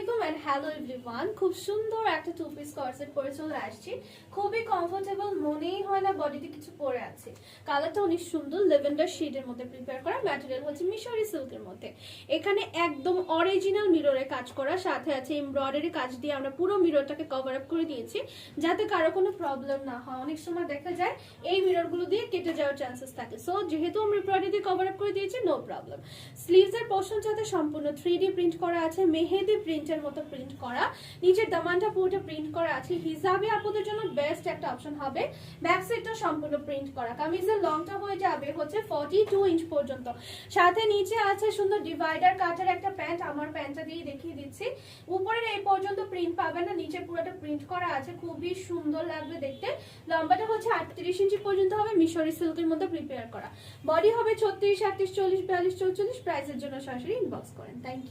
আলাইকুম and hello everyone. খুব সুন্দর একটা টু পিস কর্সেট পরে চলে আসছি। খুবই কমফোর্টেবল, মনেই হয় না বডিতে কিছু পরে আছে। কালারটা অনেক সুন্দর, লেভেন্ডার শেডের মধ্যে প্রিপেয়ার করা, ম্যাটেরিয়াল হচ্ছে মিশরি সিল্কের মধ্যে। এখানে একদম অরিজিনাল মিররে কাজ করা, সাথে আছে এমব্রয়ডারি কাজ দিয়ে আমরা পুরো মিররটাকে কভার আপ করে দিয়েছি যাতে কারো কোনো প্রবলেম না হয়। অনেক সময় দেখা যায় এই মিররগুলো দিয়ে কেটে যাওয়ার চান্সেস থাকে, সো যেহেতু আমরা এমব্রয়ডারি দিয়ে কভার আপ করে দিয়েছি, নো প্রবলেম। স্লিভস এর পোর্শনটাতে সম্পূর্ণ 3D প্রিন্ট করা আছে, মেহেদি প্রিন্টের মতো প্রিন্ট করা। নিচের দামানটা পুরোটা প্রিন্ট করা আছে, হিজাবি আপুদের জন্য বেস্ট একটা অপশন হবে। ব্যাক সাইডটা সম্পূর্ণ প্রিন্ট করা। কামিজের লংটা হয়ে যাবে হচ্ছে 42 ইঞ্চ পর্যন্ত। সাথে নিচে আছে সুন্দর ডিভাইডার কাটের একটা প্যান্ট, আমার প্যান্টটা দিয়ে দেখিয়ে দিচ্ছি। উপরের এই পর্যন্ত প্রিন্ট পাবেন না, নিচে পুরোটা প্রিন্ট করা আছে, খুবই সুন্দর লাগবে দেখতে। লম্বাটা হচ্ছে 38 ইঞ্চি পর্যন্ত হবে, মিশরি সিল্কের মধ্যে প্রিপেয়ার করা। বডি হবে 36, 38, 40, 42, 44। প্রাইসের জন্য সরাসরি ইনবক্স করেন। Thank you.